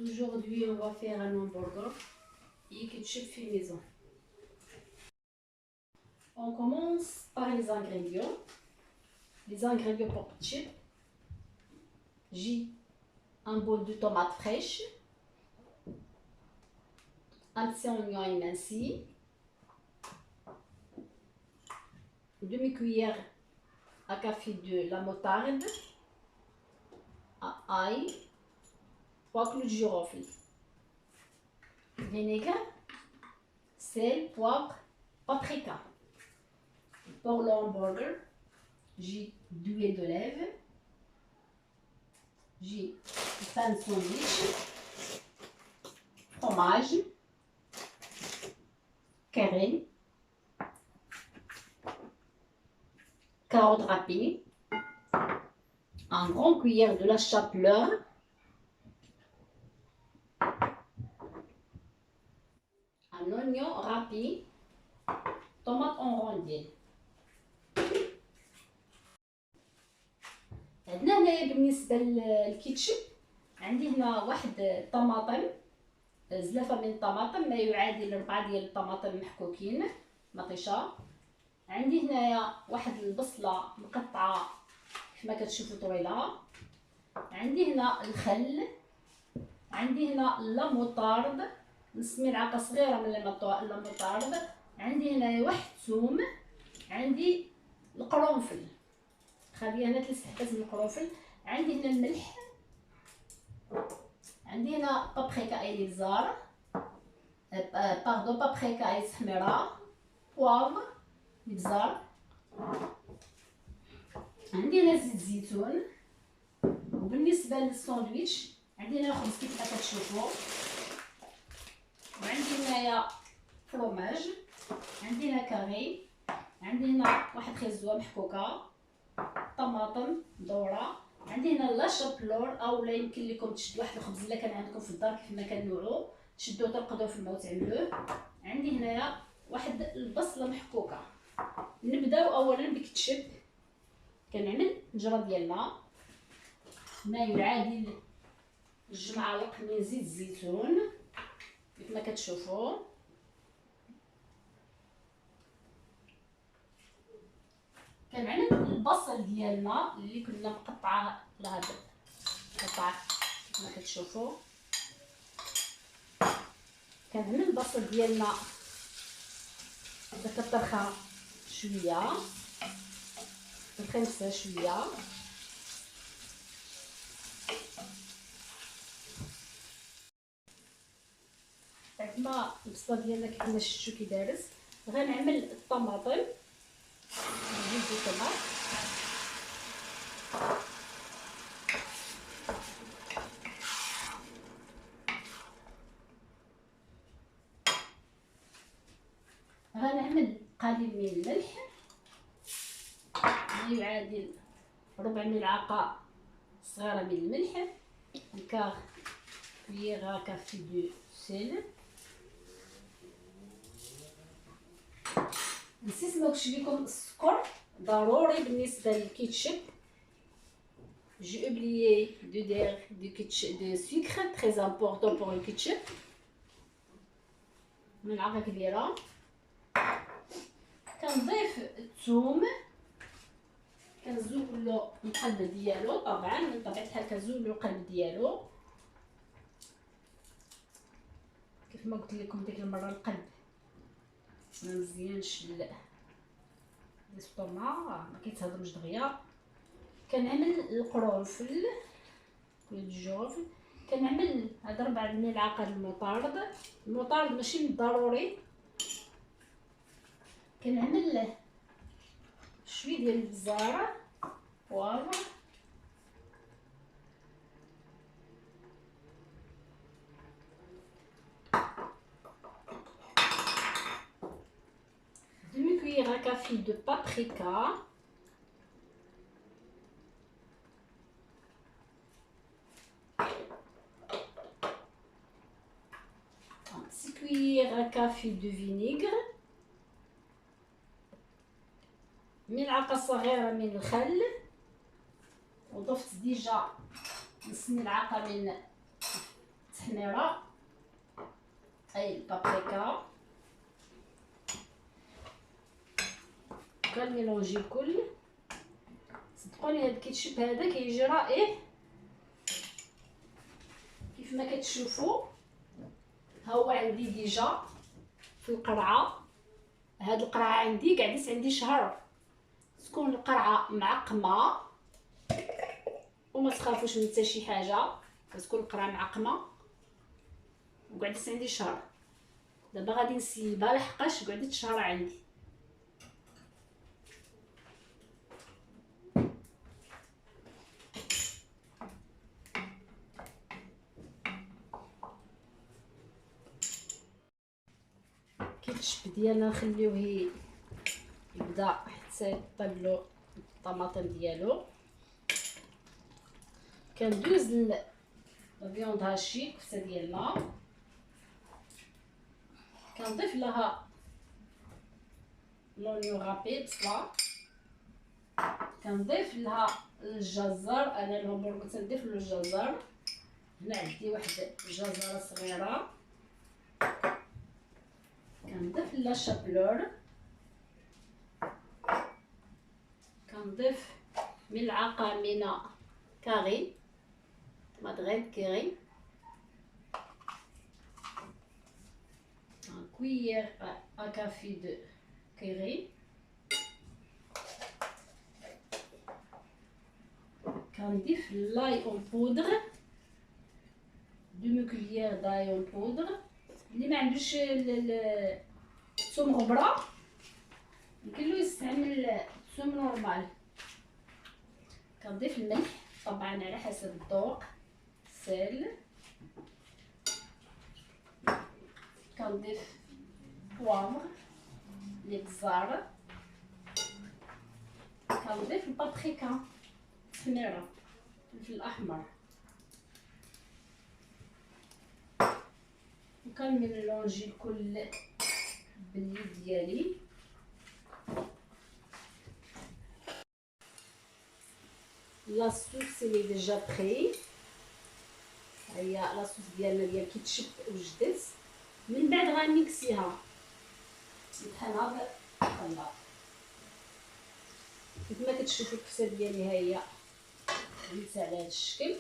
Aujourd'hui, on va faire un hamburger et ketchup fait maison. On commence par les ingrédients. Les ingrédients pour ketchup. J'ai un bol de tomates fraîches, un petit oignon émincé, une demi-cuillère à café de la moutarde, à ail, 3 clous de girofle, vinaigre, sel, poivre, paprika. Pour le hamburger, j'ai de l'huile d'olive, j'ai du pain de sandwich, fromage, carré, carottes râpées, un grand cuillère de la chapelure, un oignon râpé, tomate en rondelles. عندنا هنايا بالنسبه للكيتشب عندي هنا واحد طماطم، زلافه من الطماطم ما يعادل 4 ديال الطماطم محكوكين مطيشه. عندي هنايا واحد البصله مقطعه كما كتشوفوا طويله. عندي هنا الخل، عندي هنا لا موطارد نص ملعقه صغيره من لا موطارد، عندي هنايا واحد الثوم، عندي القرنفل، خلي هنا 3 حبات من القرنفل، عندي هنا الملح، عندي هنا بابريكا ايليزار، بابريكا ايس حمراء، بوافر، بزار، عندي هنا زيت زيتون. وبالنسبه للساندويتش عندي هنا خبز كيف ما كتشوفوا، وعندي هنايا فروماج، عندي هنا كاري، عندي هنا واحد خيزوه محكوكه، طماطم مدوره، عندي هنا لا شابلور اولا يمكن لكم تشدوا واحد الخبز الا كان عندكم في الدار كيف ما كنوعو تشدوه ترقدوه في الماء وتعملوه. عندي هنايا واحد البصله محكوكه. نبداو اولا بكتشب. كنعمل الجره ديالنا ما يعادل 2 معالق من زيت الزيتون كيف ما كتشوفوا. كنعمل البصل ديالنا اللي كنا مقطعاه لهاد القطع كيف ما كتشوفوا. كنعمل البصل ديالنا اذا كطرخه شويه نخمسها شويه. بعد ما البصله ديالنا كيف ما شفتوا كي دارت غنعمل الطماطم، نزيد الطماط، غنعمل قليل من الملح ما يعادل 4 ملعقه صغيره من الملح، كار كويير كافي دو سيل. نسيت ما قلتش لكم السكر ضروري بالنسبه للكيتشب. j'ai oublié de dire du sucre très important pour le ketchup. ملعقه كبيره. كنضيف الثوم، كنزولو القلب ديالو، طبعا من طبيعه الحال كنزولو القلب ديالو كيف ما قلت لكم ديك المره. القلب ما مزيانش للسطومع، ما كيتهضمش دغيا. كنعمل القرنفل كل الجوفل، كنعمل هاد 4 ملعقه المطارد. المطارد ماشي من الضروري. كنعمل شويه ديال البزار، بوافر، demi cuillère à café de paprika، un petit cuillère à café de vinaigre، ملعقه صغيره من الخل، وضفت ديجا نص ملعقه من التحميره، اي البابريكا. كنميلونجي الكل. صدقوني هاد الكيتشوب هذا كيجي رائع. كيف ما كتشوفوا ها هو عندي ديجا في القرعه. هاد القرعه عندي قعدت عندي شهر. تكون القرعه معقمه وما تخافوش من حتى شي حاجه، كتكون القرعه معقمه وقعدت عندي شهر. دابا غادي نسيبها لحقاش قعدت شهر عندي. الكيتشب ديالنا نخليوه يبدا حتى يطيب له الطماطم ديالو. كندوز الفيوند هاشي الكفته ديالنا، كنضيف لها لونيون غابي بصله، كنضيف لها الجزر. انا الهمبرغر تنضيف له الجزر. هنا عندي واحد الجزره صغيره، كنضيف لها الشابلور، كنضيف ملعقه من كاري مدغين كيري، un cuillère à café de curry. كنضيف لاي اون بودر، دومي كوليير داي اون بودر. اللي ما عندوش الثوم غبره يمكن له يستعمل الثوم نورمال. كنضيف الملح طبعا على حسب الذوق، سيل. كنضيف بوافر الابزار، كنضيف البابريكا التحميره، الفلفل الاحمر، وكنميلونجي الكل باليد ديالي. لاصوص اللي ديجا بري، هي لاصوص ديالنا ديال كيتشب وجدت. من بعد غنميكسيها نطحنها بالخلاط. كيف ما كتشوفوا الكفته ديالي ها هي درت على هذا الشكل.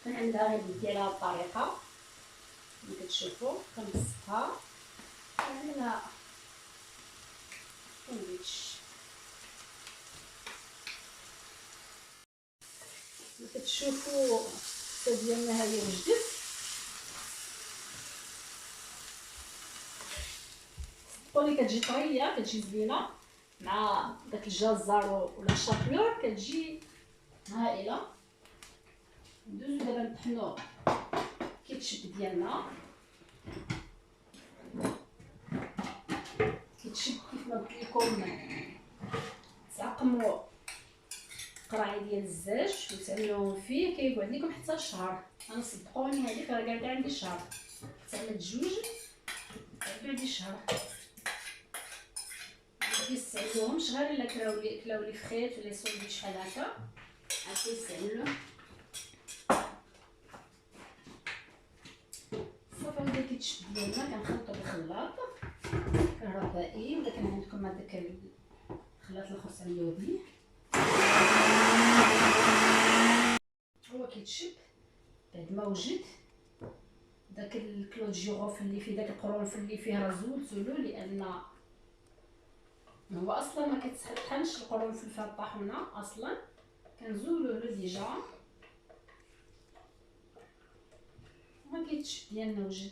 كنعملها غير بدي على الطريقه اللي كتشوفوا. كنبسطها كنعملها ساندويتش. كتشوفوا الكفته ديالنا هذه وجدت. صدقوني كتجي طريه، كتجي زوينه مع داك الجزر ولا الشابلور، كتجي هائله. ندوزو دابا نطحنو كيتشب ديالنا. كيتشب كيف ما قلت لكم تعقموا قراعي ديال الزاج وتعملوهم فيه كيقعد لكم حتى شهر. انا صدقوني هذيك راه قاعده عندي شهر، تعمل جوج قعدوا عندي شهر. مكيستعملوهمش غير الا كلاو لي فخيت ولا ساندويتش بحال هكا عاد كيستعملوه. صافي هذا الكيتشب ديالنا كنخلطو بالخلاط كهربائي، ولا كان عندكم هذاك الخلاط الاخر تعملوه به. هو كيتشب بعد ما وجد داك الكلود جيغوف اللي فيه داك القرنفل اللي فيه راه زولتولو، لان هو اصلا ما كيتطحنش القرنفل في الطاحونه اصلا، كنزولوه ديجا. ها كيتشب ديالنا وجد.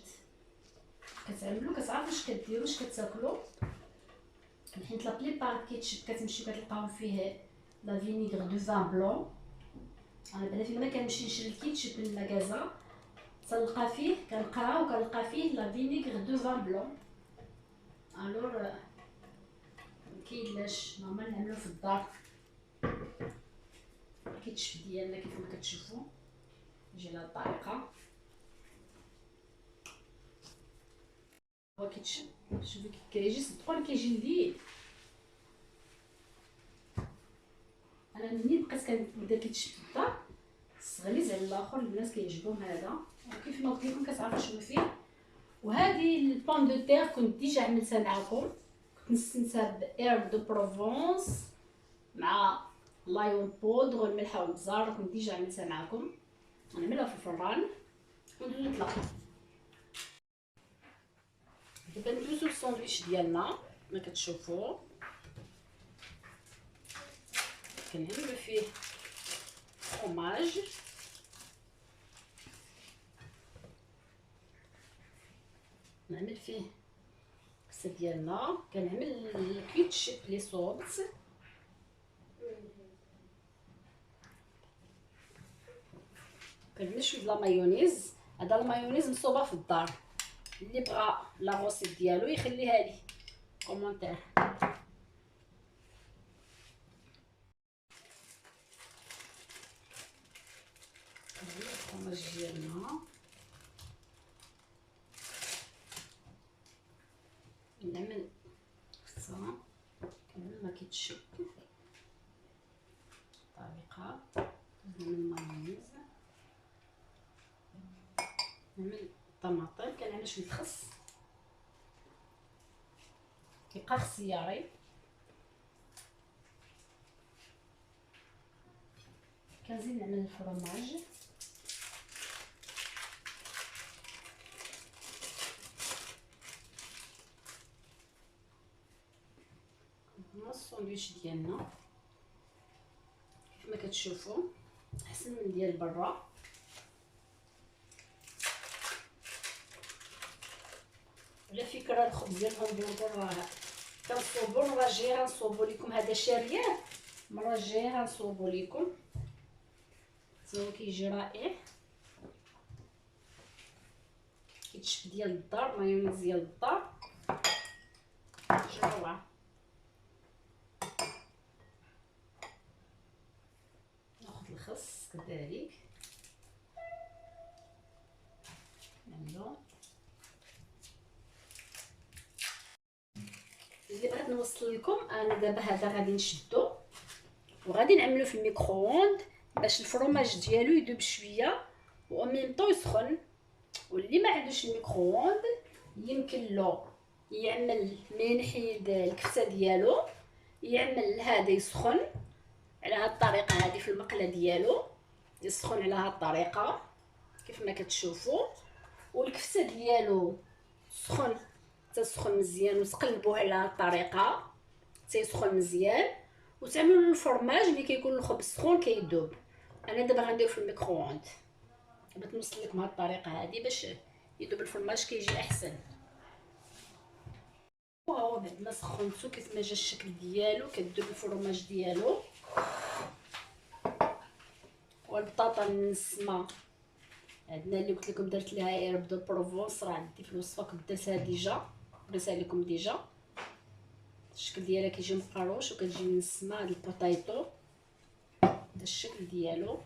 كتعملو كتعرفوا اش كديروا اش كتاكلوا، حيت لا بليبار كيتشب كتمشيو كتلقاو فيه لا فينيغر دو فان بلون. انا بعدا فين ما كنمشي نشري الكيتشب من المغازا تلقى فيه، كنقرا وكنلقى فيه لا فينيغر دو فان بلون. الور مكاينلاش نورمال نعملو في الدار. الكيتشب ديالنا كيف ما كتشوفوا يجي على الطريقه. هو كيتشب شوفي كي كيجي، صدقوني كيجي لذيذ. انا منين بقيت كنبدا كيتشد في الدار الصغليز على الاخر. البنات كيعجبهم هذا، وكيف ما قلت لكم كتعرفوا شنو فيه. وهذه البون دو تير كنت ديجا عملتها معكم، كنت نستنسها بإيرب دو بروفونس مع لايون بودغ والملحه والبزار، كنت ديجا عملتها معكم. غنعملها في الفران وندوزو نطلق. دابا ندوزو الساندويتش ديالنا كما كتشوفوا، كنعملو فيه فرomage، نعمل فيه الكسه ديالنا، كنعمل الكيتشب لي صوص، كنعمل شويه د لا مايونيز. هذا المايونيز مصوبه في الدار، اللي بغى لا روسيت ديالو يخليها لي كومونتير. الفرماج ديالنا نعمل خصها كنعمل ما كيتشك طريقه، نعمل مايونيز، نعمل طماطم، كنعمل شويه خس كيبقى خياري، كنزيد نعمل الفرماج، هنا الساندويتش ديالنا كيف ما كتشوفوا احسن من ديال برا. على فكره الخبز ديال الهمبرغر راه كنصوبو، المره الجايه غنصوبو لكم هذا شارياه، المره الجايه غنصوبو لكم، هو كيجي رائع، كيتشف ديال الدار، مايونيز ديال الدار، كيجي روعه. ناخذ الخس كذلك نعملو. اللي بغيت نوصل لكم انا دابا هذا غادي نشدو وغادي نعملو في الميكرووند باش الفرماج ديالو يذوب شويه و ميم طون يسخن. واللي ما عندوش الميكرووند يمكن له يعمل من يحيد الكفته ديالو، يعمل هذا يسخن على هاد الطريقه هذه في المقله ديالو، يسخن على هاد الطريقه كيف ما كتشوفوا، والكفته ديالو سخن تسخن مزيان وتقلبوه على هاد الطريقه تيسخن مزيان، وتعملوا الفرماج اللي كيكون الخبز سخون كيذوب. انا دابا غندير في الميكرووند، بغيت نوصل لكم هاد الطريقه هذه باش يذوب الفرماج كيجي احسن. وهو بعد ما سخنتو كيف ما جا الشكل ديالو كذوب الفرماج ديالو. والبطاطا المنسمه عندنا اللي قلت لكم درت ليها ايرب دو بروفونس، راه عندي في الوصفه كنت درتها ديجا، درتها لكم ديجا. الشكل ديالها كيجي مقروش وكتجي منسمه. هاد البوطايطو هذا الشكل ديالو.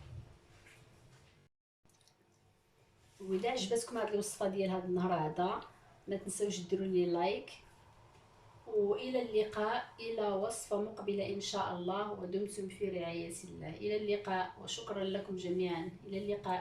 واذا عجبتكم هاد الوصفه ديال هاد النهار هذا ما تنساوش ديروا لي لايك، والى اللقاء الى وصفه مقبله ان شاء الله، ودمتم في رعايه الله. الى اللقاء وشكرا لكم جميعا، الى اللقاء.